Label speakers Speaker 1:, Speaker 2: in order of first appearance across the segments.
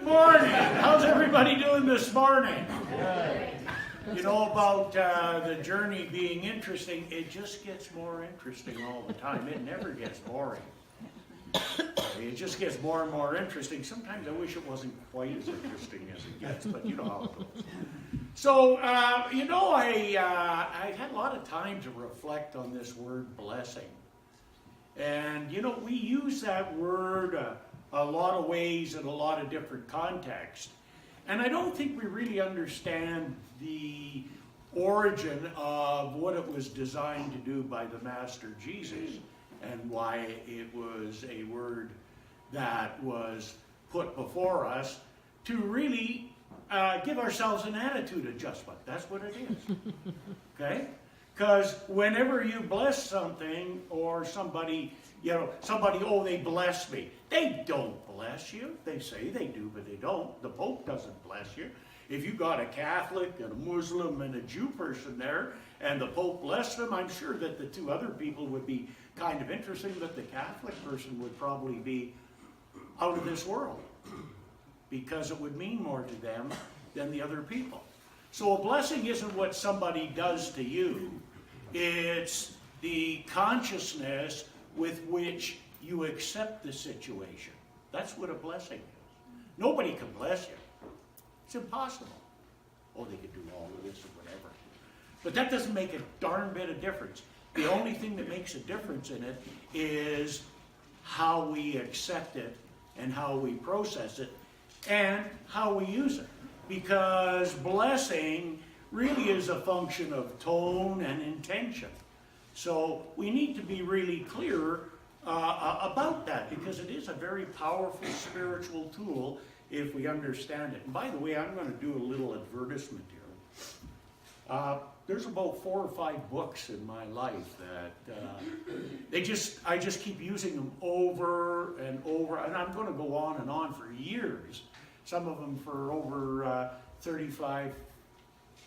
Speaker 1: morning. How's everybody doing this morning? You know about the journey being interesting, it just gets more interesting all the time. It never gets boring. It just gets more and more interesting. Sometimes I wish it wasn't quite as interesting as it gets, but you know how it goes. So, I had a lot of time to reflect on this word blessing. And, you know, we use that word a lot of ways in a lot of different contexts. And I don't think we really understand the origin of what it was designed to do by the Master Jesus and why it was a word that was put before us to really give ourselves an attitude adjustment. That's what it is. Okay? Because whenever you bless something or somebody, oh, they bless me. They don't bless you. They say they do, but they don't. The Pope doesn't bless you. If you got a Catholic and a Muslim and a Jew person there and the Pope blessed them, I'm sure that the two other people would be kind of interesting, but the Catholic person would probably be out of this world because it would mean more to them than the other people. So a blessing isn't what somebody does to you. It's the consciousness with which you accept the situation. That's what a blessing is. Nobody can bless you. It's impossible. Oh, they could do all of this or whatever. But that doesn't make a darn bit of difference. The only thing that makes a difference in it is how we accept it and how we process it and how we use it. Because blessing really is a function of tone and intention. So we need to be really clear about that because it is a very powerful spiritual tool if we understand it. And by the way, I'm going to do a little advertisement here. There's about 4 or 5 books in my life that I just keep using them over and over, and I'm going to go on and on for years. Some of them for over 35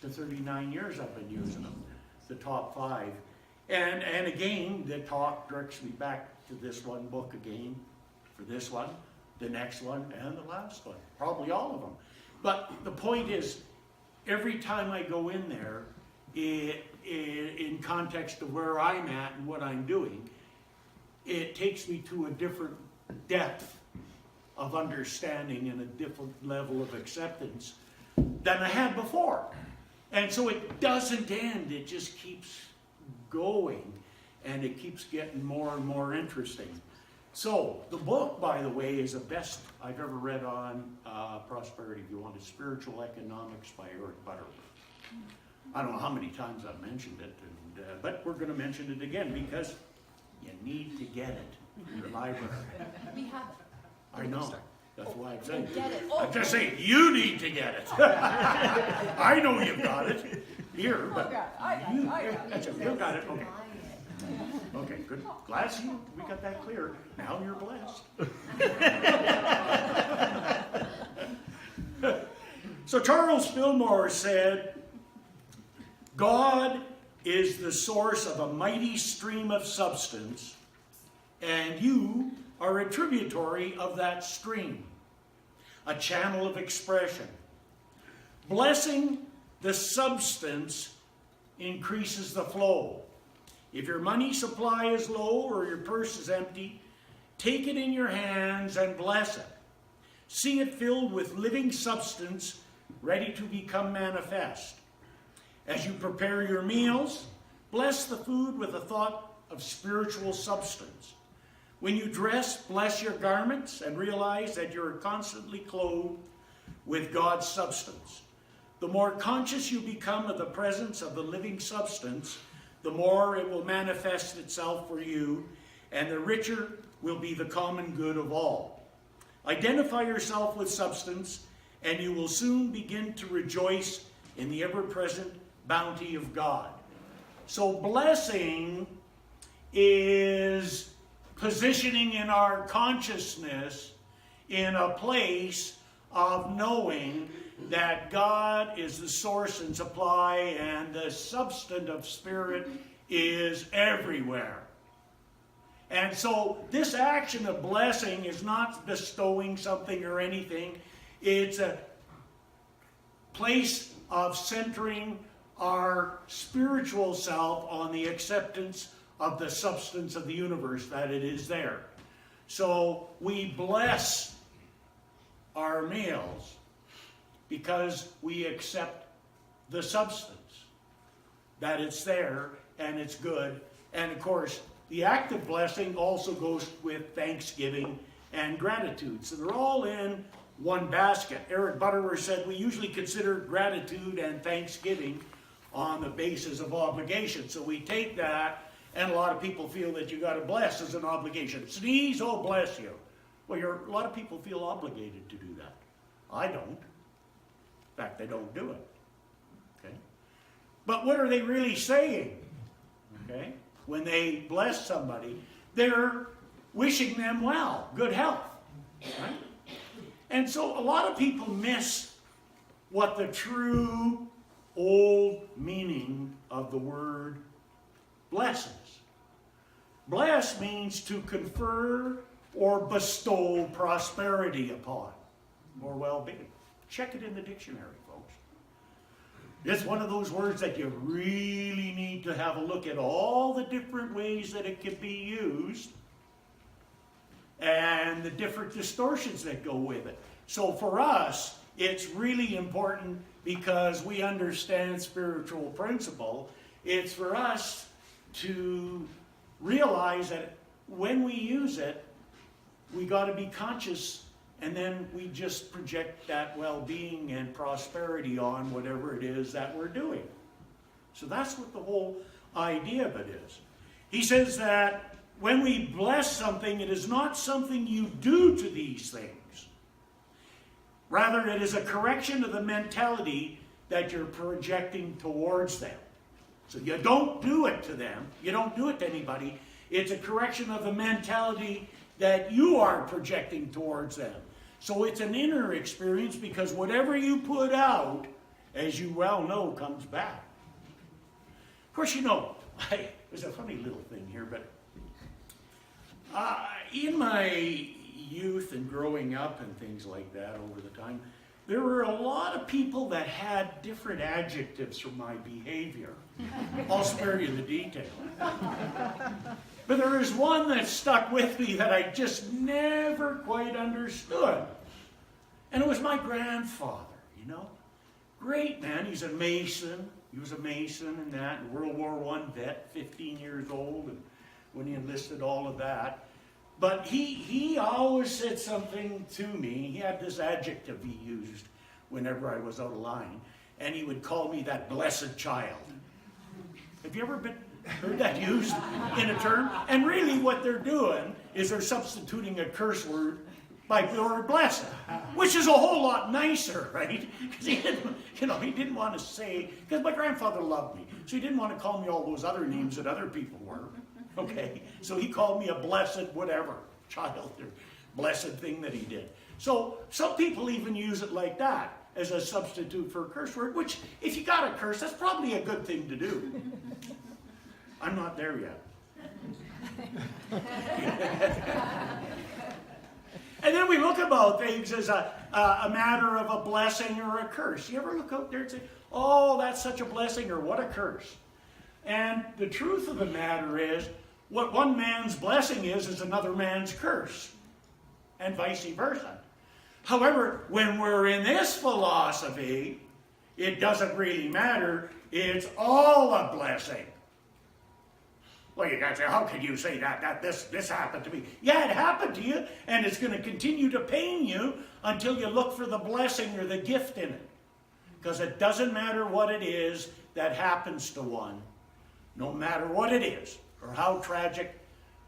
Speaker 1: to 39 years I've been using them, the top 5. And again, the talk directs me back to this one book again, for this one, the next one, and the last one. Probably all of them. But the point is, every time I go in there, in context of where I'm at and what I'm doing, it takes me to a different depth of understanding and a different level of acceptance than I had before. And so it doesn't end, it just keeps going, and it keeps getting more and more interesting. So, the book, by the way, is the best I've ever read on prosperity, if you wanted, Spiritual Economics by Eric Butterworth. I don't know how many times I've mentioned it, but we're going to mention it again because you need to get it in your library.
Speaker 2: We have it.
Speaker 1: I know. That's why I'm saying.
Speaker 2: Get it.
Speaker 1: I'm just saying, you need to get it. I know you've got it here, but you got it. Okay. Okay, good. Glad we got that clear. Now you're blessed. So Charles Fillmore said, God is the source of a mighty stream of substance, and you are a tributary of that stream, a channel of expression. Blessing the substance increases the flow. If your money supply is low or your purse is empty, take it in your hands and bless it. See it filled with living substance ready to become manifest. As you prepare your meals, bless the food with a thought of spiritual substance. When you dress, bless your garments and realize that you're constantly clothed with God's substance. The more conscious you become of the presence of the living substance, the more it will manifest itself for you, and the richer will be the common good of all. Identify yourself with substance, and you will soon begin to rejoice in the ever-present bounty of God. So blessing is positioning in our consciousness in a place of knowing that God is the source and supply, and the substantive spirit is everywhere. And so this action of blessing is not bestowing something or anything. It's a place of centering our spiritual self on the acceptance of the substance of the universe, that it is there. So we bless our meals because we accept the substance, that it's there and it's good. And of course, the act of blessing also goes with thanksgiving and gratitude. So they're all in one basket. Eric Butterworth said we usually consider gratitude and thanksgiving on the basis of obligation. So we take that, and a lot of people feel that you got to bless as an obligation. Sneeze, oh bless you. Well, a lot of people feel obligated to do that. I don't. In fact, I don't do it. Okay? But what are they really saying? Okay? When they bless somebody, they're wishing them well, good health. Right? And so a lot of people miss what the true old meaning of the word bless is. Bless means to confer or bestow prosperity upon or well-being. Check it in the dictionary, folks. It's one of those words that you really need to have a look at all the different ways that it can be used and the different distortions that go with it. So for us, it's really important because we understand spiritual principle. It's for us to realize that when we use it, we got to be conscious, and then we just project that well-being and prosperity on whatever it is that we're doing. So that's what the whole idea of it is. He says that when we bless something, it is not something you do to these things. Rather, it is a correction of the mentality that you're projecting towards them. So you don't do it to them. You don't do it to anybody. It's a correction of the mentality that you are projecting towards them. So it's an inner experience because whatever you put out, as you well know, comes back. Of course, you know, there's a funny little thing here, but in my youth and growing up and things like that over the time, there were a lot of people that had different adjectives for my behavior. I'll spare you the detail. But there is one that stuck with me that I just never quite understood. And it was my grandfather, you know. Great man, he's a mason. He was a mason and that, World War I vet, 15 years old, and when he enlisted, all of that. But he always said something to me. He had this adjective he used whenever I was out of line. And he would call me that blessed child. Have you ever heard that used in a term? And really what they're doing is they're substituting a curse word by the word blessed, which is a whole lot nicer, right? Because he didn't want to say, because my grandfather loved me, so he didn't want to call me all those other names that other people were. Okay, so he called me a blessed whatever, child, or blessed thing that he did. So some people even use it like that as a substitute for a curse word, which if you got a curse, that's probably a good thing to do. I'm not there yet. And then we look about things as a matter of a blessing or a curse. You ever look out there and say, oh, that's such a blessing, or what a curse? And the truth of the matter is, what one man's blessing is another man's curse, and vice versa. However, when we're in this philosophy, it doesn't really matter. It's all a blessing. Well, you guys say, how could you say that this happened to me? Yeah, it happened to you, and it's going to continue to pain you until you look for the blessing or the gift in it. Because it doesn't matter what it is that happens to one. No matter what it is, or how tragic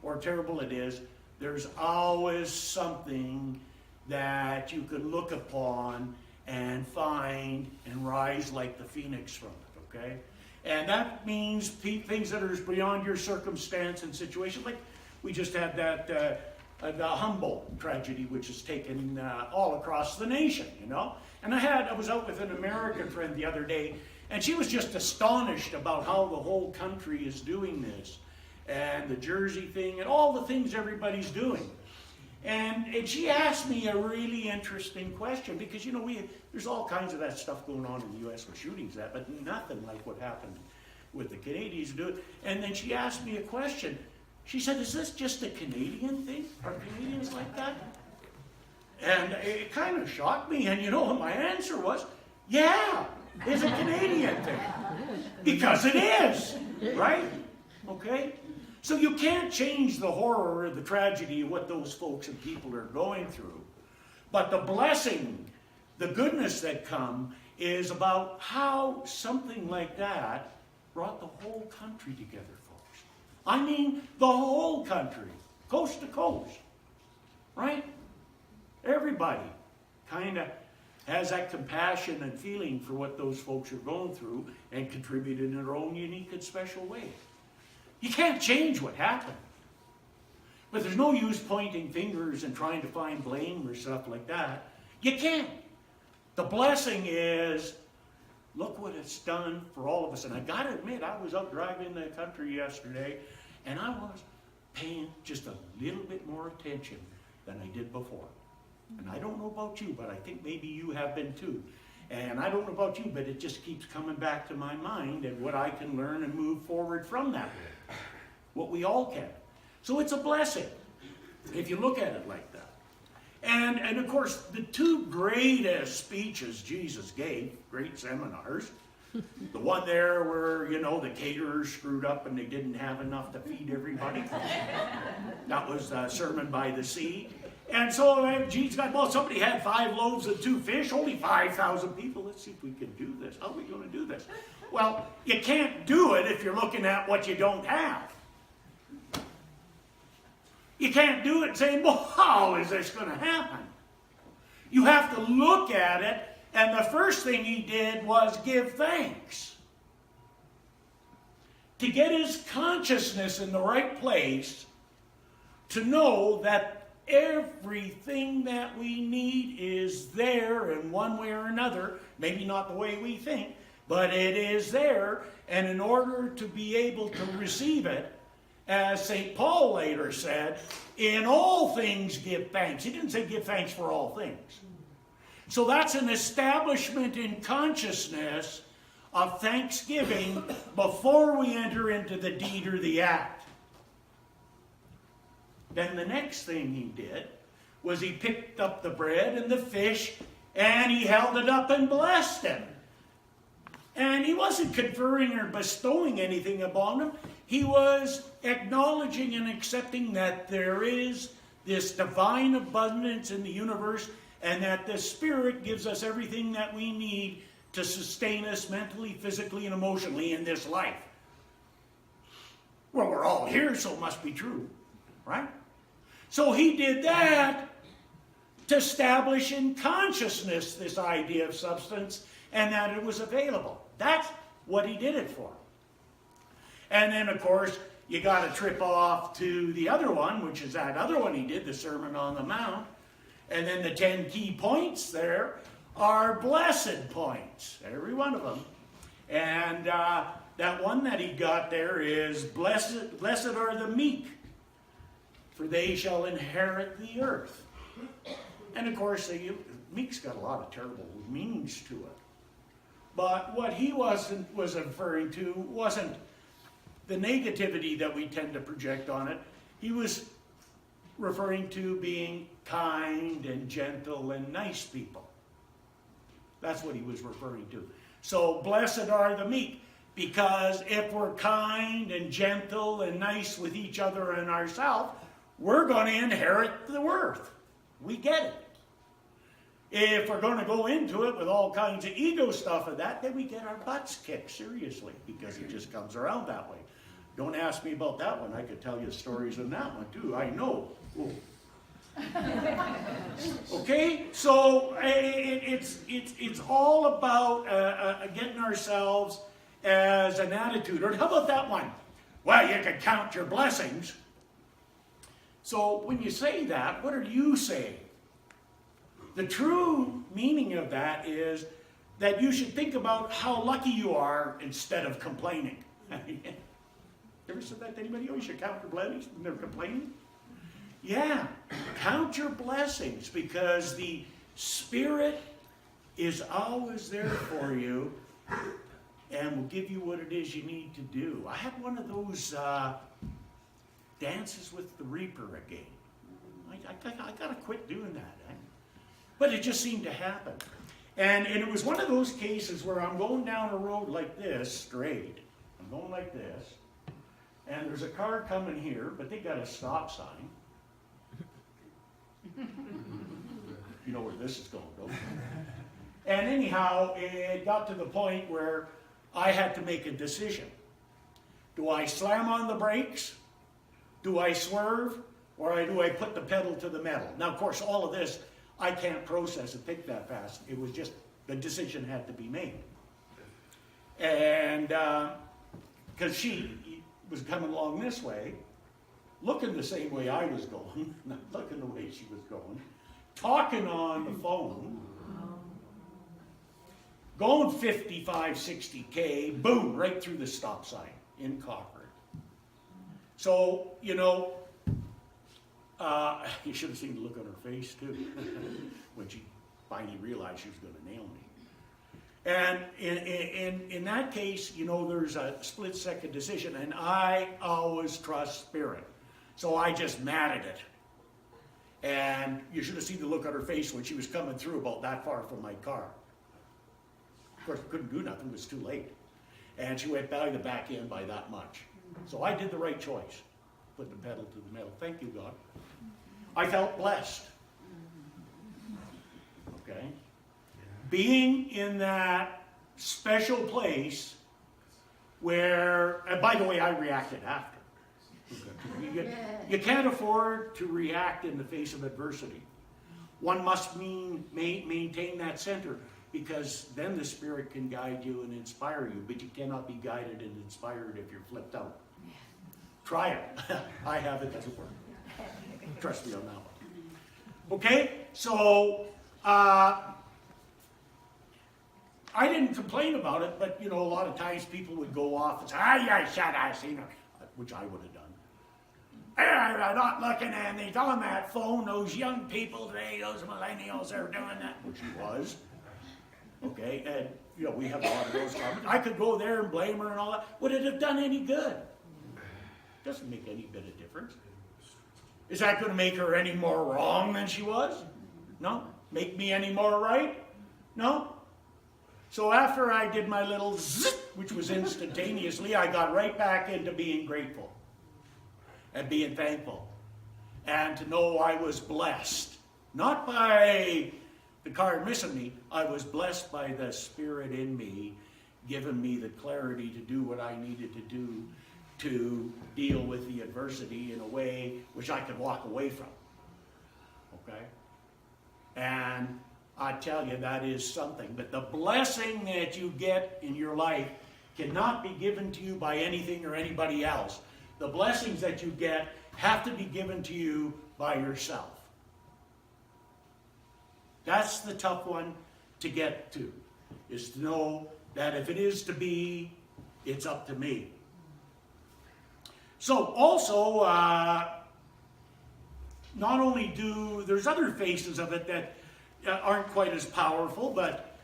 Speaker 1: or terrible it is, there's always something that you can look upon and find and rise like the phoenix from it, okay? And that means things that are beyond your circumstance and situation. Like we just had that the Humboldt tragedy, which has taken all across the nation, you know? And I was out with an American friend the other day, and she was just astonished about how the whole country is doing this, and the Jersey thing, and all the things everybody's doing. And she asked me a really interesting question because, there's all kinds of that stuff going on in the U.S. with shootings, but nothing like what happened with the Canadians do it. And then she asked me a question. She said, is this just a Canadian thing? Are Canadians like that? And it kind of shocked me. And you know what my answer was? Yeah, it's a Canadian thing. Because it is, right? Okay? So you can't change the horror or the tragedy of what those folks and people are going through. But the blessing, the goodness that come, is about how something like that brought the whole country together, folks. I mean, the whole country, coast to coast, right? Everybody kind of has that compassion and feeling for what those folks are going through and contributed in their own unique and special way. You can't change what happened. But there's no use pointing fingers and trying to find blame or stuff like that. You can't. The blessing is, look what it's done for all of us. And I got to admit, I was out driving the country yesterday, and I was paying just a little bit more attention than I did before. And I don't know about you, but I think maybe you have been too. And I don't know about you, but it just keeps coming back to my mind and what I can learn and move forward from that way. What we all can. So it's a blessing, if you look at it like that. And of course, the two greatest speeches Jesus gave, great seminars, the one there where, the caterers screwed up and they didn't have enough to feed everybody. That was the Sermon by the Sea. And so Jesus got, somebody had 5 loaves and 2 fish, only 5,000 people. Let's see if we can do this. How are we going to do this? Well, you can't do it if you're looking at what you don't have. You can't do it saying, how is this going to happen? You have to look at it, and the first thing he did was give thanks. To get his consciousness in the right place, to know that everything that we need is there in one way or another, maybe not the way we think, but it is there, and in order to be able to receive it, as St. Paul later said, in all things give thanks. He didn't say give thanks for all things. So that's an establishment in consciousness of thanksgiving before we enter into the deed or the act. Then the next thing he did was he picked up the bread and the fish and he held it up and blessed them. And he wasn't conferring or bestowing anything upon them. He was acknowledging and accepting that there is this divine abundance in the universe and that the Spirit gives us everything that we need to sustain us mentally, physically, and emotionally in this life. Well, we're all here, so it must be true, right? So he did that to establish in consciousness this idea of substance and that it was available. That's what he did it for. And then, of course, you got to trip off to the other one, which is that other one he did, the Sermon on the Mount. And then the 10 key points there are blessed points, every one of them. And that one that he got there is, blessed are the meek, for they shall inherit the earth. And of course, meek's got a lot of terrible meanings to it. But what he was referring to wasn't the negativity that we tend to project on it. He was referring to being kind and gentle and nice people. That's what he was referring to. So blessed are the meek, because if we're kind and gentle and nice with each other and ourselves, we're going to inherit the earth. We get it. If we're going to go into it with all kinds of ego stuff and that, then we get our butts kicked, seriously, because it just comes around that way. Don't ask me about that one. I could tell you stories on that one, too. I know. Okay? So it's all about getting ourselves as an attitude. Or how about that one? Well, you can count your blessings. So when you say that, what are you saying? The true meaning of that is that you should think about how lucky you are instead of complaining. Ever said that to anybody? Oh, you should count your blessings and they're complaining? Yeah, count your blessings, because the Spirit is always there for you and will give you what it is you need to do. I had one of those dances with the Reaper again. I got to quit doing that. But it just seemed to happen. And it was one of those cases where I'm going down a road like this, straight. I'm going like this. And there's a car coming here, but they got a stop sign. You know where this is going, don't you? And anyhow, it got to the point where I had to make a decision. Do I slam on the brakes? Do I swerve? Or do I put the pedal to the metal? Now, of course, all of this, I can't process and think that fast. It was just, the decision had to be made. And because she was coming along this way, looking the same way I was going, not looking the way she was going, talking on the phone, going 55, 60K, boom, right through the stop sign in Cochrane. So, you know, you should have seen the look on her face, too, when she finally realized she was going to nail me. And in that case, you know, there's a split-second decision, and I always trust Spirit. So I just matted it. And you should have seen the look on her face when she was coming through about that far from my car. Of course, I couldn't do nothing. It was too late. And she went by the back end by that much. So I did the right choice. Put the pedal to the metal. Thank you, God. I felt blessed. Okay? Being in that special place where, and by the way, I reacted after. You can't afford to react in the face of adversity. One must maintain that center, because then the Spirit can guide you and inspire you, but you cannot be guided and inspired if you're flipped out. Try it. I have, it doesn't work. Trust me on that one. Okay, so I didn't complain about it, but you know, a lot of times people would go off and say, yeah, shut up, you know, which I would have done. I'm not looking at these on that phone, those young people today, those millennials are doing that, which he was. Okay, and you know, we have a lot of those comments. I could go there and blame her and all that. Would it have done any good? Doesn't make any bit of difference. Is that going to make her any more wrong than she was? No. Make me any more right? No. So after I did my little zip, which was instantaneously, I got right back into being grateful and being thankful, and to know I was blessed. Not by the car missing me, I was blessed by the Spirit in me, giving me the clarity to do what I needed to do to deal with the adversity in a way which I could walk away from. Okay? And I tell you, that is something. But the blessing that you get in your life cannot be given to you by anything or anybody else. The blessings that you get have to be given to you by yourself. That's the tough one to get to, is to know that if it is to be, it's up to me. So also, not only there's other faces of it that aren't quite as powerful, but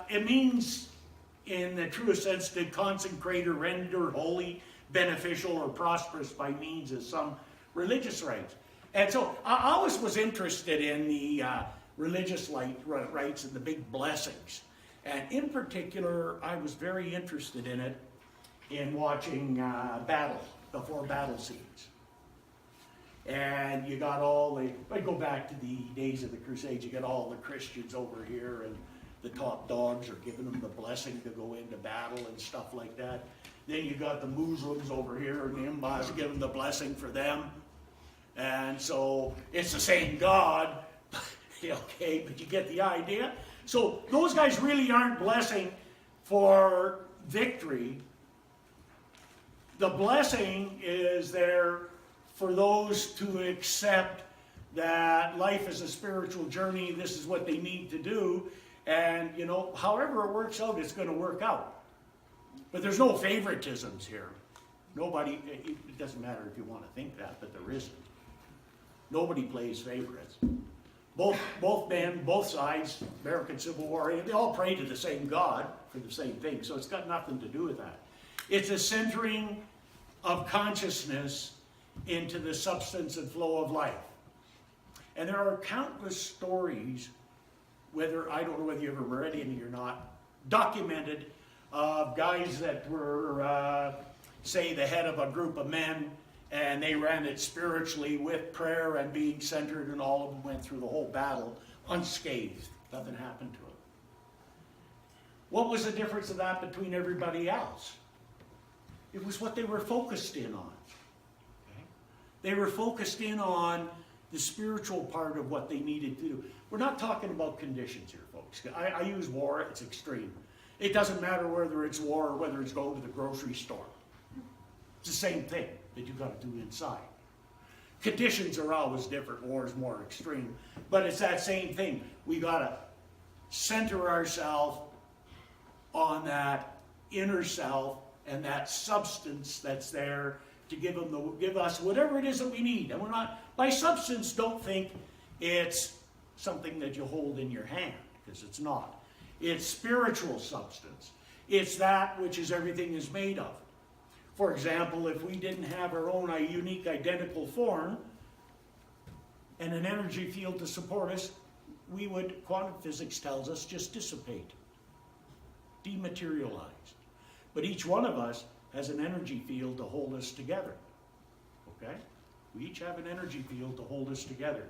Speaker 1: it means, in the truest sense, to consecrate or render holy, beneficial, or prosperous by means of some religious rites. And so I always was interested in the religious rites and the big blessings. And in particular, I was very interested in it in watching the 4 battle scenes. And you got I go back to the days of the Crusades, you got all the Christians over here, and the top dogs are giving them the blessing to go into battle and stuff like that. Then you got the Muslims over here, and the Imbas giving the blessing for them. And so it's the same God, okay, but you get the idea. So those guys really aren't blessing for victory. The blessing is there for those to accept that life is a spiritual journey. This is what they need to do. And, you know, however it works out, it's going to work out. But there's no favoritisms here. Nobody, it doesn't matter if you want to think that, but there isn't. Nobody plays favorites. Both men, both sides, American Civil War, they all pray to the same God for the same thing. So it's got nothing to do with that. It's a centering of consciousness into the substance and flow of life. And there are countless stories, I don't know whether you ever read any or not, documented of guys that were, say, the head of a group of men, and they ran it spiritually with prayer and being centered, and all of them went through the whole battle unscathed. Nothing happened to them. What was the difference of that between everybody else? It was what they were focused in on. Okay? They were focused in on the spiritual part of what they needed to do. We're not talking about conditions here, folks. I use war, it's extreme. It doesn't matter whether it's war or whether it's going to the grocery store. It's the same thing that you've got to do inside. Conditions are always different. War is more extreme. But it's that same thing. We got to center ourselves on that inner self and that substance that's there to give us whatever it is that we need. And we're not, by substance, don't think it's something that you hold in your hand, because it's not. It's spiritual substance. It's that which is everything is made of. For example, if we didn't have our own unique identical form and an energy field to support us, we would, quantum physics tells us, just dissipate, dematerialize. But each one of us has an energy field to hold us together. Okay? We each have an energy field to hold us together.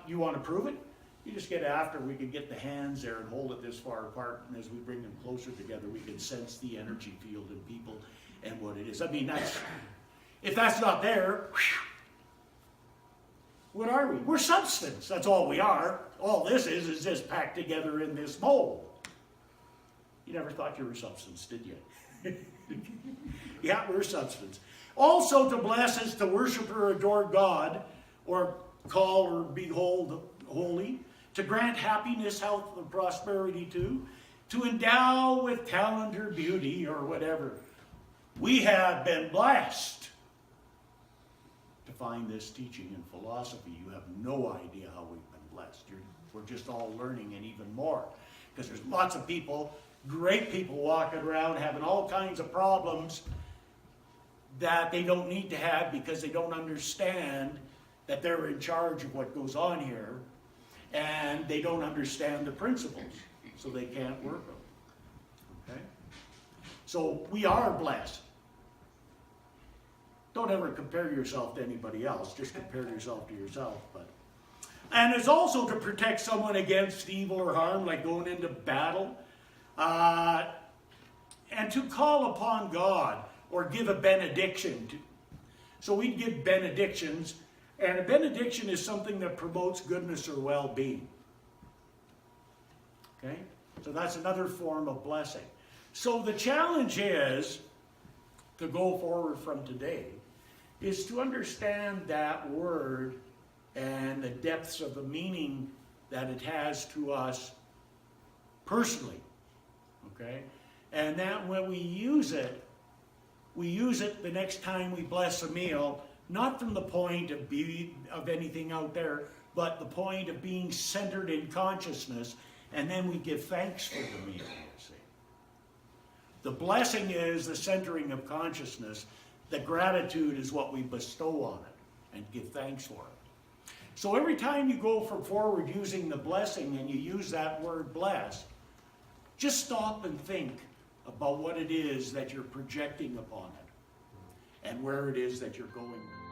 Speaker 1: You want to prove it? You just get after, we can get the hands there and hold it this far apart, and as we bring them closer together, we can sense the energy field in people and what it is. I mean, if that's not there, what are we? We're substance. That's all we are. All this is just packed together in this mold. You never thought you were substance, did you? Yeah, we're substance. Also, to bless is to worship or adore God, or call or behold holy, to grant happiness, health, and prosperity to endow with talent or beauty or whatever. We have been blessed to find this teaching and philosophy. You have no idea how we've been blessed. We're just all learning, and even more. Because there's lots of people, great people, walking around having all kinds of problems that they don't need to have because they don't understand that they're in charge of what goes on here, and they don't understand the principles, so they can't work them. Okay? So we are blessed. Don't ever compare yourself to anybody else. Just compare yourself to yourself. And it's also to protect someone against evil or harm, like going into battle, and to call upon God or give a benediction. So we give benedictions, and a benediction is something that promotes goodness or well-being. Okay? So that's another form of blessing. So the challenge is, to go forward from today, is to understand that word and the depths of the meaning that it has to us personally. Okay? And that when we use it the next time we bless a meal, not from the point of anything out there, but the point of being centered in consciousness, and then we give thanks for the meal, you see. The blessing is the centering of consciousness. The gratitude is what we bestow on it and give thanks for it. So every time you go forward using the blessing and you use that word bless, just stop and think about what it is that you're projecting upon it and where it is that you're going with it.